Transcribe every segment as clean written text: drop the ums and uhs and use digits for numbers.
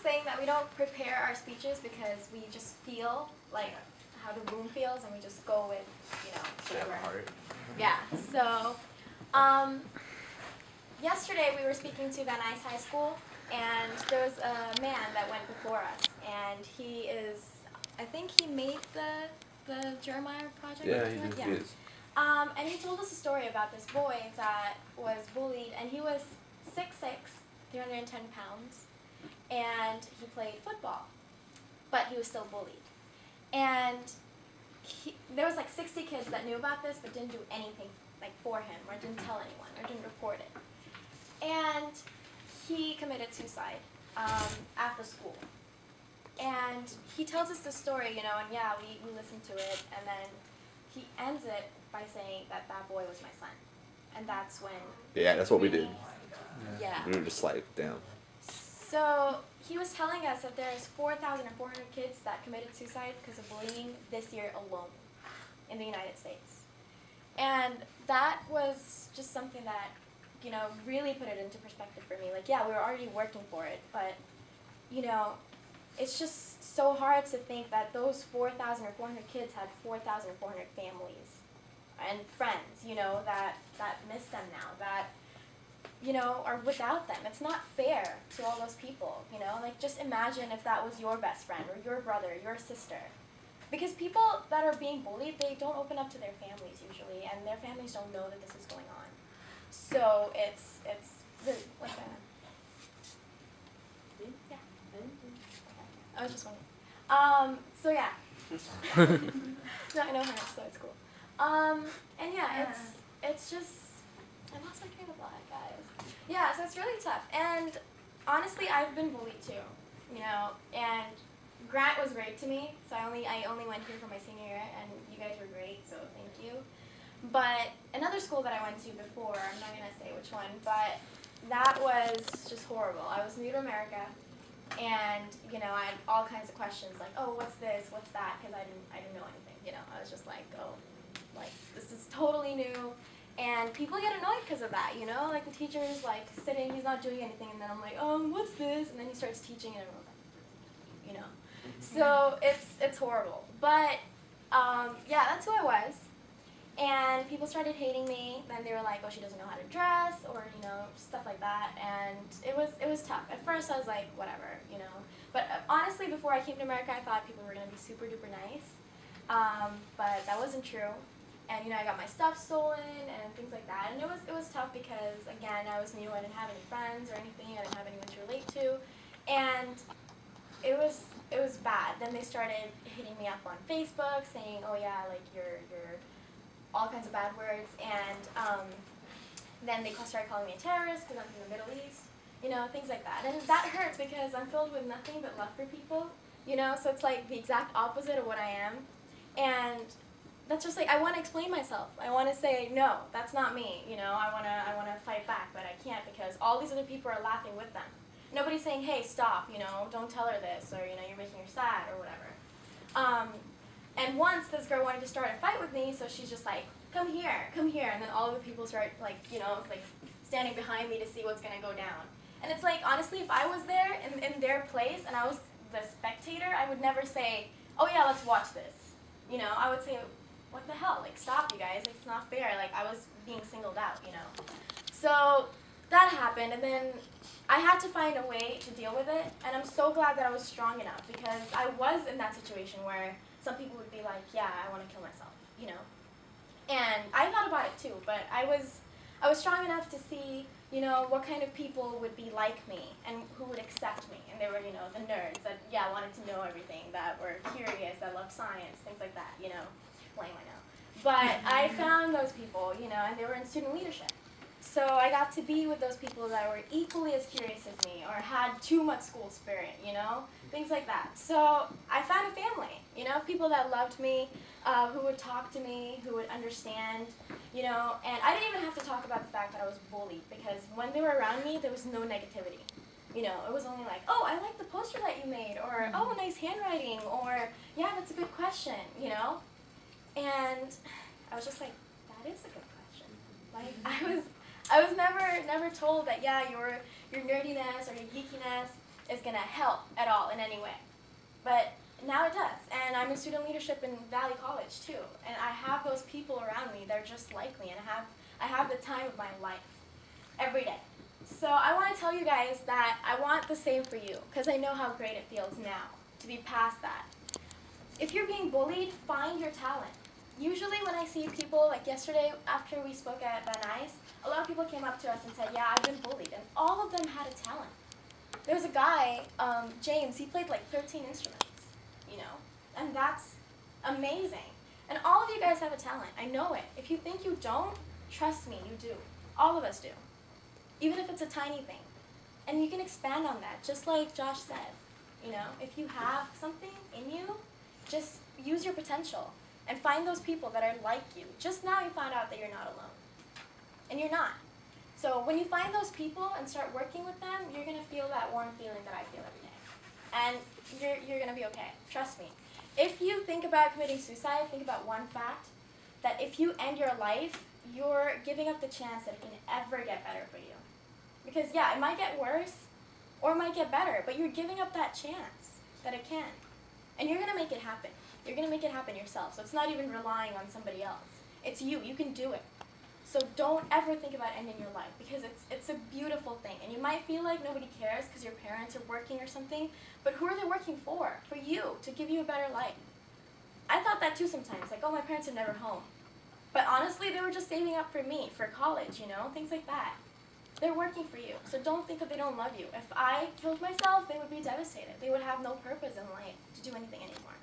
saying that we don't prepare our speeches because we just feel like how the room feels, and we just go with, whatever. Yeah. So, yesterday we were speaking to Van Nuys High School, and there was a man that went before us, and he is, I think he made the Jeremiah Project. Yeah, he is. And he told us a story about this boy that was bullied, and he was 6'6", 310 pounds, and he played football, but he was still bullied. And there was like 60 kids that knew about this, but didn't do anything like for him, or didn't tell anyone, or didn't report it. And he committed suicide at the school. And he tells us the story, and yeah, we listened to it, and then he ends it by saying that boy was my son. And that's when... Yeah, that's what we did. Yeah. We were just like, damn. So he was telling us that there's 4,400 kids that committed suicide because of bullying this year alone in the United States. And that was just something that, really put it into perspective for me. Like, yeah, we were already working for it, but, it's just so hard to think that those 4,400 kids had 4,400 families and friends, that miss them now, that, are without them. It's not fair to all those people, Like, just imagine if that was your best friend or your brother, your sister. Because people that are being bullied, they don't open up to their families usually, and their families don't know that this is going on. So it's really like a... Yeah. I was just wondering. So yeah. No, I know her, so it's cool. And yeah, it's just, I lost my train of thought, guys. Yeah, so it's really tough. And honestly, I've been bullied too, and Grant was great to me, so I only went here for my senior year, and you guys were great, so thank you. But another school that I went to before, I'm not gonna say which one, but that was just horrible. I was new to America, and I had all kinds of questions like, oh, what's this, what's that, because I didn't know anything. I was just like, oh, like this is totally new, and people get annoyed because of that. Like the teacher is like sitting, he's not doing anything, and then I'm like, what's this, and then he starts teaching, and everyone's like, So it's horrible, but yeah, that's who I was. And people started hating me. Then they were like, "Oh, she doesn't know how to dress," or stuff like that. And it was tough. At first, I was like, "Whatever," But honestly, before I came to America, I thought people were gonna be super duper nice. But that wasn't true. And I got my stuff stolen and things like that. And it was tough because again, I was new. I didn't have any friends or anything. I didn't have anyone to relate to, and it was bad. Then they started hitting me up on Facebook, saying, "Oh yeah, like you're." All kinds of bad words, and then they started calling me a terrorist because I'm from the Middle East, things like that. And that hurts because I'm filled with nothing but love for people, so it's like the exact opposite of what I am. And that's just like, I want to explain myself. I want to say, no, that's not me, I want to fight back, but I can't because all these other people are laughing with them. Nobody's saying, hey, stop, don't tell her this, or, you're making her sad, or whatever. And once this girl wanted to start a fight with me, so she's just like, come here, and then all of the people start like, like standing behind me to see what's gonna go down. And it's like, honestly, if I was there in their place and I was the spectator, I would never say, oh yeah, let's watch this. I would say, what the hell, like stop you guys, it's not fair, like I was being singled out, So that happened, and then I had to find a way to deal with it, and I'm so glad that I was strong enough because I was in that situation where some people would be like, yeah, I want to kill myself, And I thought about it too, but I was strong enough to see, what kind of people would be like me and who would accept me. And they were, the nerds that, wanted to know everything, that were curious, that loved science, things like that, Lame, I know. But I found those people, and they were in student leadership. So I got to be with those people that were equally as curious as me or had too much school spirit, things like that. So I found a family, people that loved me, who would talk to me, who would understand, and I didn't even have to talk about the fact that I was bullied because when they were around me, there was no negativity. It was only like, oh, I like the poster that you made, or oh, nice handwriting, or yeah, that's a good question, And I was just like, that is a good question. Like I was never told that, yeah, your nerdiness or your geekiness is going to help at all in any way. But now it does. And I'm in student leadership in Valley College too. And I have those people around me that are just like me, and I have the time of my life every day. So I want to tell you guys that I want the same for you, because I know how great it feels now to be past that. If you're being bullied, find your talent. Usually when I see people, like yesterday after we spoke at Van Nuys, a lot of people came up to us and said, yeah, I've been bullied. And all of them had a talent. There was a guy, James, he played like 13 instruments, and that's amazing. And all of you guys have a talent. I know it. If you think you don't, trust me, you do. All of us do. Even if it's a tiny thing. And you can expand on that, just like Josh said. If you have something in you, just use your potential and find those people that are like you. Just now you found out that you're not alone. And you're not. So when you find those people and start working with them, you're going to feel that warm feeling that I feel every day. And you're going to be okay. Trust me. If you think about committing suicide, think about one fact, that if you end your life, you're giving up the chance that it can ever get better for you. Because yeah, it might get worse or it might get better, but you're giving up that chance that it can. And you're going to make it happen. You're going to make it happen yourself. So it's not even relying on somebody else. It's you. You can do it. So don't ever think about ending your life, because it's a beautiful thing. And you might feel like nobody cares because your parents are working or something, but who are they working for? For you, to give you a better life. I thought that too sometimes, like, oh, my parents are never home. But honestly, they were just saving up for me, for college, things like that. They're working for you, so don't think that they don't love you. If I killed myself, they would be devastated. They would have no purpose in life to do anything anymore,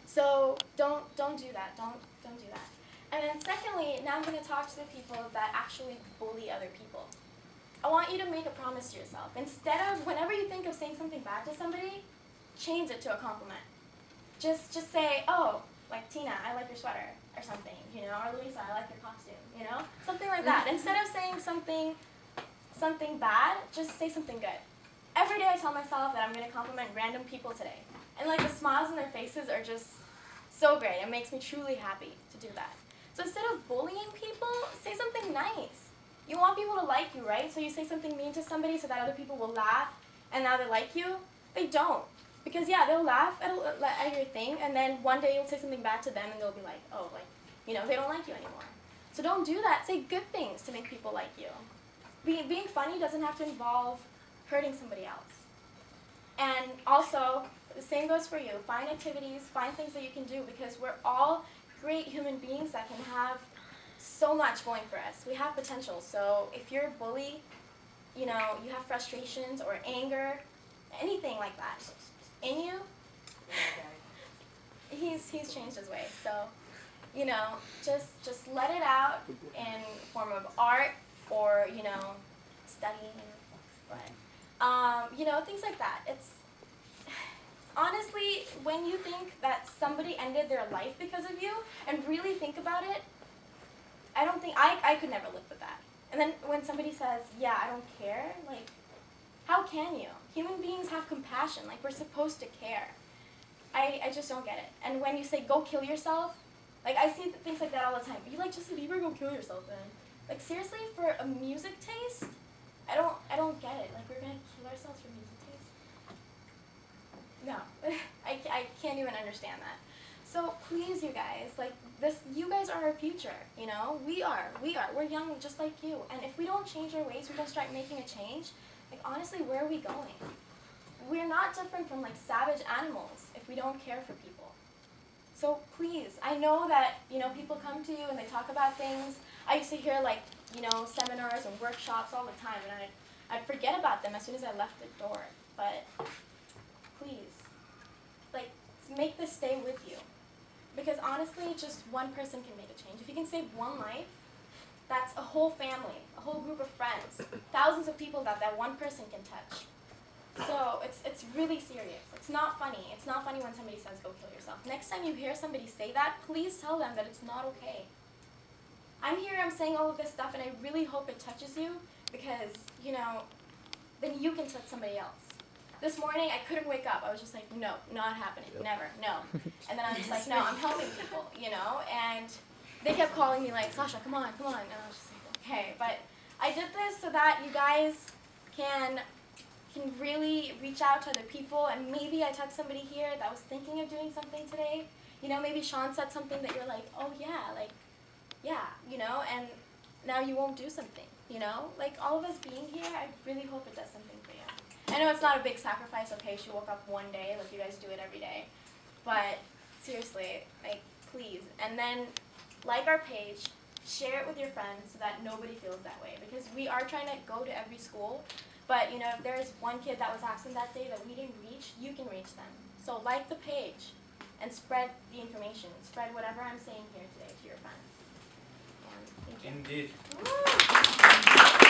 So don't do that. Don't do that. And then secondly, now I'm going to talk to the people that actually bully other people. I want you to make a promise to yourself. Instead of, whenever you think of saying something bad to somebody, change it to a compliment. Just say, oh, like, Tina, I like your sweater, or something, or Lisa, I like your costume, something like that. Instead of saying something bad, just say something good. Every day I tell myself that I'm going to compliment random people today. And like the smiles on their faces are just so great. It makes me truly happy to do that. So instead of bullying people, say something nice. You want people to like you, right? So you say something mean to somebody so that other people will laugh, and now they like you. They don't. Because yeah, they'll laugh at your thing, and then one day you'll say something bad to them, and they'll be like, oh, they don't like you anymore. So don't do that. Say good things to make people like you. Being funny doesn't have to involve hurting somebody else. And also, the same goes for you. Find activities, find things that you can do, because we're all great human beings that can have so much going for us. We have potential. So if you're a bully, you have frustrations or anger, anything like that in you, he's changed his way. So, just let it out in form of art or, studying, but, things like that. It's honestly, when you think that somebody ended their life because of you and really think about it, I could never live with that. And then when somebody says, yeah, I don't care, like, how can you? Human beings have compassion, like, we're supposed to care. I just don't get it. And when you say, go kill yourself, like, I see things like that all the time. You like Justin Bieber, go kill yourself then. Like, seriously, for a music taste? I don't get it. Like, we're gonna kill ourselves for music taste? No, I can't even understand that. So please, you guys, like, you guys are our future, we're young just like you. And if we don't change our ways, we don't start making a change, like, honestly, where are we going? We're not different from, like, savage animals if we don't care for people. So please, I know that, people come to you and they talk about things. I used to hear, like, seminars and workshops all the time, and I'd forget about them as soon as I left the door. But please, like, make this stay with you. Because honestly, just one person can make a change. If you can save one life, that's a whole family, a whole group of friends, thousands of people that one person can touch. So it's really serious. It's not funny. It's not funny when somebody says, go kill yourself. Next time you hear somebody say that, please tell them that it's not okay. I'm saying all of this stuff, and I really hope it touches you, because, then you can touch somebody else. This morning, I couldn't wake up. I was just like, no, not happening, never, no. And then I was just like, no, I'm helping people, and they kept calling me like, Sasha, come on, and I was just like, okay. But I did this so that you guys can can really reach out to other people, and maybe I touched somebody here that was thinking of doing something today. You know, maybe Sean said something that you're like, oh yeah, like, yeah, you know, and now you won't do something, you know? Like, all of us being here, I really hope it does something for you. I know it's not a big sacrifice, okay, she woke up one day, like you guys do it every day, but seriously, like, please. And then, like our page, share it with your friends so that nobody feels that way, because we are trying to go to every school, but, you know, if there's one kid that was absent that day that we didn't reach, you can reach them. So like the page and spread the information. Spread whatever I'm saying here today to your friends. And thank you. Indeed. Woo!